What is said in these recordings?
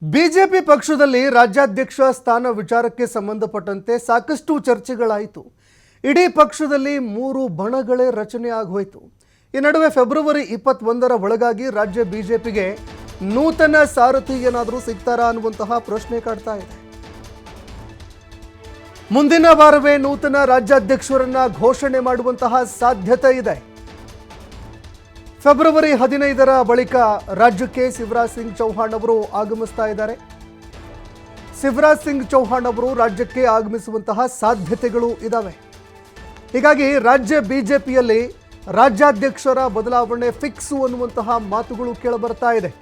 BJP ಪಕ್ಷದಲ್ಲಿ ರಾಜ್ಯಾಧ್ಯಕ್ಷ ಸ್ಥಾನ ವಿಚಾರಕ್ಕೆ ಸಂಬಂಧಪಟ್ಟಂತೆ ಸಾಕಷ್ಟು ಚರ್ಚೆಗಳಾಯಿತು. ಇಡೀ ಪಕ್ಷದಲ್ಲಿ 3 ಬಣಗಳೇ ರಚನೆ ಆಗೋಯ್ತು. ಈ ನಡುವೆ ಫೆಬ್ರವರಿ 21ರ ಒಳಗಾಗಿ ರಾಜ್ಯ ಬಿಜೆಪಿಗೆ ನೂತನ ಸಾರಥಿ ಏನಾದರೂ ಸಿಗ್ತಾರಾ ಅನ್ನುವಂತಹ ಪ್ರಶ್ನೆ ಕಾಡ್ತಾ ಇದೆ. ಮುಂದಿನ ವಾರವೇ ನೂತನ ರಾಜ್ಯಾಧ್ಯಕ್ಷರನ್ನ ಘೋಷಣೆ ಮಾಡುವಂತಹ ಸಾಧ್ಯತೆ ಇದೆ. ಫೆಬ್ರವರಿ 15ರ ಬಳಿಕ ರಾಜ್ಯಕ್ಕೆ ಶಿವರಾಜ್ ಸಿಂಗ್ ಚೌಹಾಣ್ ಅವರು ಆಗಮಿಸ್ತಾ ಇದ್ದಾರೆ. ಶಿವರಾಜ್ ಸಿಂಗ್ ಚೌಹಾಣ್ ಅವರು ರಾಜ್ಯಕ್ಕೆ ಆಗಮಿಸುವಂತಹ ಸಾಧ್ಯತೆಗಳು ಇದ್ದಾವೆ. ಹೀಗಾಗಿ ರಾಜ್ಯ ಬಿಜೆಪಿಯಲ್ಲಿ ರಾಜ್ಯಾಧ್ಯಕ್ಷರ ಬದಲಾವಣೆ ಫಿಕ್ಸು ಅನ್ನುವಂತಹ ಮಾತುಗಳು ಕೇಳಬರ್ತಾ ಇದೆ.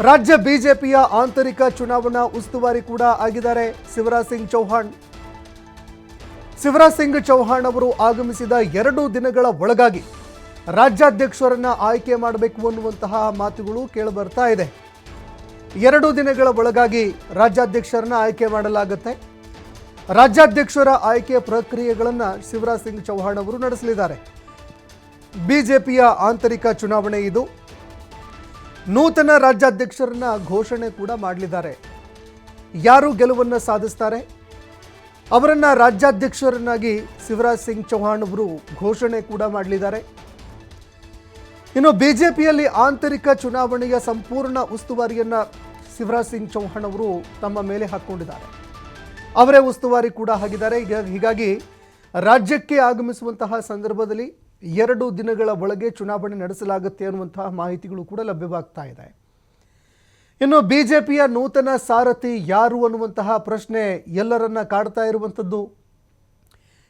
ರಾಜ್ಯ ಬಿಜೆಪಿಯ ಆಂತರಿಕ ಚುನಾವಣಾ ಉಸ್ತುವಾರಿ ಕೂಡ ಆಗಿದ್ದಾರೆ ಶಿವರಾಜ್ ಸಿಂಗ್ ಚೌಹಾಣ್. ಶಿವರಾಜ್ ಸಿಂಗ್ ಚೌಹಾಣ್ ಅವರು ಆಗಮಿಸಿದ 2 ದಿನಗಳ ಒಳಗಾಗಿ ರಾಜ್ಯಾಧ್ಯಕ್ಷರನ್ನ ಆಯ್ಕೆ ಮಾಡಬೇಕು ಅನ್ನುವಂತಹ ಮಾತುಗಳು ಕೇಳಿಬರ್ತಾ ಇದೆ. 2 ದಿನಗಳ ಒಳಗಾಗಿ ರಾಜ್ಯಾಧ್ಯಕ್ಷರನ್ನ ಆಯ್ಕೆ ಮಾಡಲಾಗುತ್ತೆ. ರಾಜ್ಯಾಧ್ಯಕ್ಷರ ಆಯ್ಕೆ ಪ್ರಕ್ರಿಯೆಗಳನ್ನು ಶಿವರಾಜ್ ಸಿಂಗ್ ಚೌಹಾಣ್ ಅವರು ನಡೆಸಲಿದ್ದಾರೆ. ಬಿಜೆಪಿಯ ಆಂತರಿಕ ಚುನಾವಣೆ ಇದು. ನೂತನ ರಾಜ್ಯಾಧ್ಯಕ್ಷರನ್ನ ಘೋಷಣೆ ಕೂಡ ಮಾಡಲಿದ್ದಾರೆ. ಯಾರು ಗೆಲುವನ್ನು ಸಾಧಿಸ್ತಾರೆ ಅವರನ್ನ ರಾಜ್ಯಾಧ್ಯಕ್ಷರನ್ನಾಗಿ ಶಿವರಾಜ್ ಸಿಂಗ್ ಚೌಹಾಣ್ ಅವರು ಘೋಷಣೆ ಕೂಡ ಮಾಡಲಿದ್ದಾರೆ. ಇನ್ನು ಬಿಜೆಪಿಯಲ್ಲಿ ಆಂತರಿಕ ಚುನಾವಣೆಯ ಸಂಪೂರ್ಣ ಉಸ್ತುವಾರಿಯನ್ನ ಶಿವರಾಜ್ ಸಿಂಗ್ ಚೌಹಾಣ್ ಅವರು ತಮ್ಮ ಮೇಲೆ ಹಾಕ್ಕೊಂಡಿದ್ದಾರೆ. ಅವರೇ ಉಸ್ತುವಾರಿ ಕೂಡ ಆಗಿದ್ದಾರೆ. ಹೀಗಾಗಿ ರಾಜ್ಯಕ್ಕೆ ಆಗಮಿಸುವಂತಹ ಸಂದರ್ಭದಲ್ಲಿ 2 ದಿನಗಳ ಒಳಗೆ ಚುನಾವಣೆ ನಡೆಸಲಾಗುತ್ತೆ ಅನ್ನುವಂತಹ ಮಾಹಿತಿಗಳು ಕೂಡ ಲಭ್ಯವಾಗ್ತಾ ಇದೆ. ಇನ್ನು ಬಿಜೆಪಿಯ ನೂತನ ಸಾರಥಿ ಯಾರು ಅನ್ನುವಂತಹ ಪ್ರಶ್ನೆ ಎಲ್ಲರನ್ನ ಕಾಡ್ತಾ ಇರುವಂಥದ್ದು.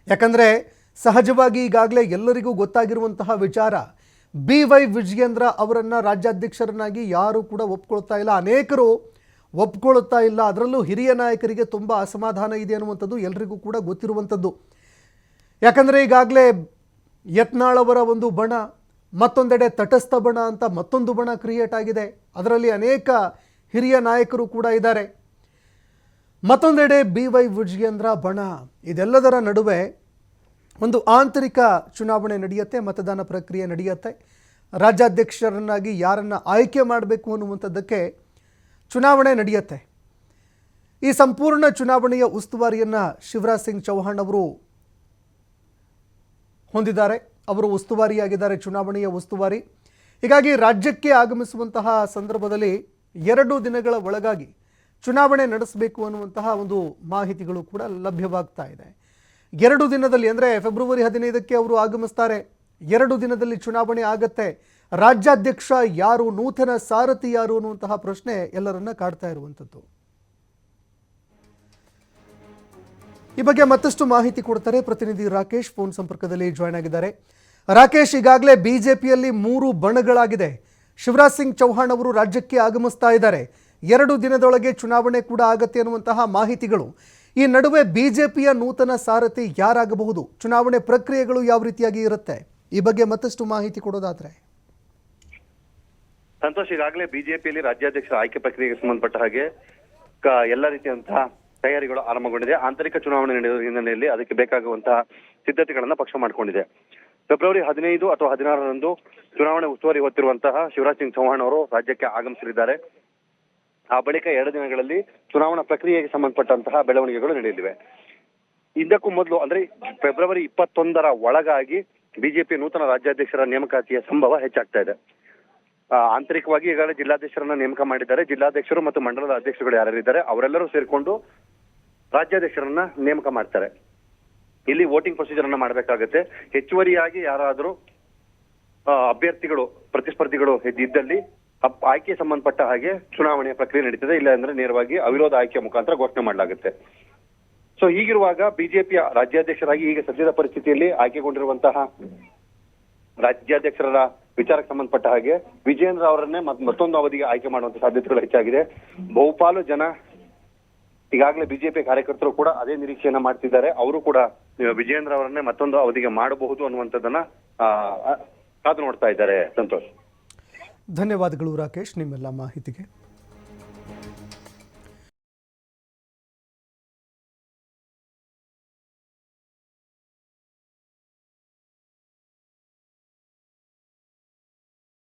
ಯಾಕಂದರೆ ಸಹಜವಾಗಿ ಈಗಾಗಲೇ ಎಲ್ಲರಿಗೂ ಗೊತ್ತಾಗಿರುವಂತಹ ವಿಚಾರ, BY ವಿಜಯೇಂದ್ರ ಅವರನ್ನು ರಾಜ್ಯಾಧ್ಯಕ್ಷರನ್ನಾಗಿ ಯಾರೂ ಕೂಡ ಒಪ್ಕೊಳ್ತಾ ಇಲ್ಲ. ಅನೇಕರು ಒಪ್ಕೊಳ್ತಾ ಇಲ್ಲ. ಅದರಲ್ಲೂ ಹಿರಿಯ ನಾಯಕರಿಗೆ ತುಂಬ ಅಸಮಾಧಾನ ಇದೆ ಅನ್ನುವಂಥದ್ದು ಎಲ್ರಿಗೂ ಕೂಡ ಗೊತ್ತಿರುವಂಥದ್ದು. ಯಾಕಂದರೆ ಈಗಾಗಲೇ ಯತ್ನಾಳ್ ಅವರ ಒಂದು ಬಣ, ಮತ್ತೊಂದೆಡೆ ತಟಸ್ಥ ಬಣ ಅಂತ ಮತ್ತೊಂದು ಬಣ ಕ್ರಿಯೇಟ್ ಆಗಿದೆ. ಅದರಲ್ಲಿ ಅನೇಕ ಹಿರಿಯ ನಾಯಕರು ಕೂಡ ಇದ್ದಾರೆ. ಮತ್ತೊಂದೆಡೆ BY ವಿಜಯೇಂದ್ರ ಬಣ. ಇದೆಲ್ಲದರ ನಡುವೆ ಒಂದು ಆಂತರಿಕ ಚುನಾವಣೆ ನಡೆಯುತ್ತೆ, ಮತದಾನ ಪ್ರಕ್ರಿಯೆ ನಡೆಯುತ್ತೆ. ರಾಜ್ಯಾಧ್ಯಕ್ಷರನ್ನಾಗಿ ಯಾರನ್ನು ಆಯ್ಕೆ ಮಾಡಬೇಕು ಅನ್ನುವಂಥದ್ದಕ್ಕೆ ಚುನಾವಣೆ ನಡೆಯುತ್ತೆ. ಈ ಸಂಪೂರ್ಣ ಚುನಾವಣೆಯ ಉಸ್ತುವಾರಿಯನ್ನು ಶಿವರಾಜ್ ಸಿಂಗ್ ಚೌಹಾಣ್ ಅವರು ಹೊಂದಿದ್ದಾರೆ. ಅವರು ಉಸ್ತುವಾರಿಯಾಗಿದ್ದಾರೆ, ಚುನಾವಣೆಯ ಉಸ್ತುವಾರಿ. ಹೀಗಾಗಿ ರಾಜ್ಯಕ್ಕೆ ಆಗಮಿಸುವಂತಹ ಸಂದರ್ಭದಲ್ಲಿ 2 ದಿನಗಳ ಒಳಗಾಗಿ ಚುನಾವಣೆ ನಡೆಸಬೇಕು ಅನ್ನುವಂತಹ ಒಂದು ಮಾಹಿತಿಗಳು ಕೂಡ ಲಭ್ಯವಾಗ್ತಾ ಇದೆ. 2 ದಿನದಲ್ಲಿ ಅಂದರೆ ಫೆಬ್ರವರಿ 15ಕ್ಕೆ ಅವರು ಆಗಮಿಸ್ತಾರೆ. 2 ದಿನದಲ್ಲಿ ಚುನಾವಣೆ ಆಗತ್ತೆ. ರಾಜ್ಯಾಧ್ಯಕ್ಷ ಯಾರು, ನೂತನ ಸಾರಥಿ ಯಾರು ಅನ್ನುವಂತಹ ಪ್ರಶ್ನೆ ಎಲ್ಲರನ್ನ ಕಾಡ್ತಾ ಇರುವಂಥದ್ದು. ಈ ಬಗ್ಗೆ ಮತ್ತಷ್ಟು ಮಾಹಿತಿ ಕೊಡ್ತಾರೆ ಪ್ರತಿನಿಧಿ ರಾಕೇಶ್, ಫೋನ್ ಸಂಪರ್ಕದಲ್ಲಿ ಜಾಯ್ನ್ ಆಗಿದ್ದಾರೆ. ರಾಕೇಶ್, ಈಗಾಗಲೇ ಬಿಜೆಪಿಯಲ್ಲಿ 3 ಬಣಗಳಾಗಿದೆ. ಶಿವರಾಜ್ ಸಿಂಗ್ ಚೌಹಾಣ್ ಅವರು ರಾಜ್ಯಕ್ಕೆ ಆಗಮಿಸ್ತಾ ಇದ್ದಾರೆ. 2 ದಿನದೊಳಗೆ ಚುನಾವಣೆ ಕೂಡ ಆಗತ್ತೆ ಅನ್ನುವಂತಹ ಮಾಹಿತಿಗಳು. ಈ ನಡುವೆ ಬಿಜೆಪಿಯ ನೂತನ ಸಾರಥಿ ಯಾರಾಗಬಹುದು, ಚುನಾವಣೆ ಪ್ರಕ್ರಿಯೆಗಳು ಯಾವ ರೀತಿಯಾಗಿ ಇರುತ್ತೆ, ಈ ಬಗ್ಗೆ ಮತ್ತಷ್ಟು ಮಾಹಿತಿ ಕೊಡೋದಾದ್ರೆ. ಸಂತೋಷ್, ಈಗಾಗಲೇ ಬಿಜೆಪಿಯಲ್ಲಿ ರಾಜ್ಯಾಧ್ಯಕ್ಷರ ಆಯ್ಕೆ ಪ್ರಕ್ರಿಯೆಗೆ ಸಂಬಂಧಪಟ್ಟ ಹಾಗೆ ಎಲ್ಲ ರೀತಿಯಂತಹ ತಯಾರಿಗಳು ಆರಂಭಗೊಂಡಿದೆ. ಆಂತರಿಕ ಚುನಾವಣೆ ನಡೆಯುವ ಹಿನ್ನೆಲೆಯಲ್ಲಿ ಅದಕ್ಕೆ ಬೇಕಾಗುವಂತಹ ಸಿದ್ಧತೆಗಳನ್ನ ಪಕ್ಷ ಮಾಡಿಕೊಂಡಿದೆ. ಫೆಬ್ರವರಿ 15 ಅಥವಾ 16ರಂದು ಚುನಾವಣೆ ಉಸ್ತುವಾರಿ ಹೊತ್ತಿರುವಂತಹ ಶಿವರಾಜ್ ಸಿಂಗ್ ಚೌಹಾಣ್ ಅವರು ರಾಜ್ಯಕ್ಕೆ ಆಗಮಿಸಲಿದ್ದಾರೆ. ಆ ಬಳಿಕ 2 ದಿನಗಳಲ್ಲಿ ಚುನಾವಣಾ ಪ್ರಕ್ರಿಯೆಗೆ ಸಂಬಂಧಪಟ್ಟಂತಹ ಬೆಳವಣಿಗೆಗಳು ನಡೆಯಲಿವೆ. ಇದಕ್ಕೂ ಮೊದಲು ಅಂದ್ರೆ ಫೆಬ್ರವರಿ 21ರ ಒಳಗಾಗಿ ಬಿಜೆಪಿ ನೂತನ ರಾಜ್ಯಾಧ್ಯಕ್ಷರ ನೇಮಕಾತಿಯ ಸಂಭವ ಹೆಚ್ಚಾಗ್ತಾ ಇದೆ. ಆಂತರಿಕವಾಗಿ ಈಗಾಗಲೇ ಜಿಲ್ಲಾಧ್ಯಕ್ಷರನ್ನ ನೇಮಕ ಮಾಡಿದ್ದಾರೆ. ಜಿಲ್ಲಾಧ್ಯಕ್ಷರು ಮತ್ತು ಮಂಡಲದ ಅಧ್ಯಕ್ಷರುಗಳು ಯಾರ್ಯಾರಿದ್ದಾರೆ ಅವರೆಲ್ಲರೂ ಸೇರಿಕೊಂಡು ರಾಜ್ಯಾಧ್ಯಕ್ಷರನ್ನ ನೇಮಕ ಮಾಡ್ತಾರೆ. ಇಲ್ಲಿ ವೋಟಿಂಗ್ ಪ್ರೊಸೀಜರ್ ಅನ್ನ ಮಾಡಬೇಕಾಗುತ್ತೆ. ಹೆಚ್ಚುವರಿಯಾಗಿ ಯಾರಾದರೂ ಅಭ್ಯರ್ಥಿಗಳು, ಪ್ರತಿಸ್ಪರ್ಧಿಗಳು ಇದ್ದಲ್ಲಿ ಆಯ್ಕೆ ಸಂಬಂಧಪಟ್ಟ ಹಾಗೆ ಚುನಾವಣೆಯ ಪ್ರಕ್ರಿಯೆ ನಡೀತದೆ. ಇಲ್ಲ ಅಂದ್ರೆ ನೇರವಾಗಿ ಅವಿರೋಧ ಆಯ್ಕೆ ಮುಖಾಂತರ ಘೋಷಣೆ ಮಾಡಲಾಗುತ್ತೆ. ಸೊ ಹೀಗಿರುವಾಗ ಬಿಜೆಪಿಯ ರಾಜ್ಯಾಧ್ಯಕ್ಷರಾಗಿ ಈಗ ಸದ್ಯದ ಪರಿಸ್ಥಿತಿಯಲ್ಲಿ ಆಯ್ಕೆಗೊಂಡಿರುವಂತಹ ರಾಜ್ಯಾಧ್ಯಕ್ಷರ ವಿಚಾರಕ್ಕೆ ಸಂಬಂಧಪಟ್ಟ ಹಾಗೆ ವಿಜಯೇಂದ್ರ ಅವರನ್ನೇ ಮತ್ತೊಂದು ಅವಧಿಗೆ ಆಯ್ಕೆ ಮಾಡುವಂತ ಸಾಧ್ಯತೆಗಳು ಹೆಚ್ಚಾಗಿದೆ. ಬಹುಪಾಲು ಜನ ಈಗಾಗಲೇ ಬಿಜೆಪಿ ಕಾರ್ಯಕರ್ತರು ಕೂಡ ಅದೇ ನಿರೀಕ್ಷೆಯನ್ನ ಮಾಡ್ತಿದ್ದಾರೆ. ಅವರು ಕೂಡ ವಿಜಯೇಂದ್ರ ಅವರನ್ನೇ ಮತ್ತೊಂದು ಅವಧಿಗೆ ಮಾಡಬಹುದು ಅನ್ನುವಂಥದ್ದನ್ನ ಕಾದು ನೋಡ್ತಾ ಇದ್ದಾರೆ. ಸಂತೋಷ್, ಧನ್ಯವಾದಗಳು ರಾಕೇಶ್ ನಿಮ್ಮೆಲ್ಲ ಮಾಹಿತಿಗೆ.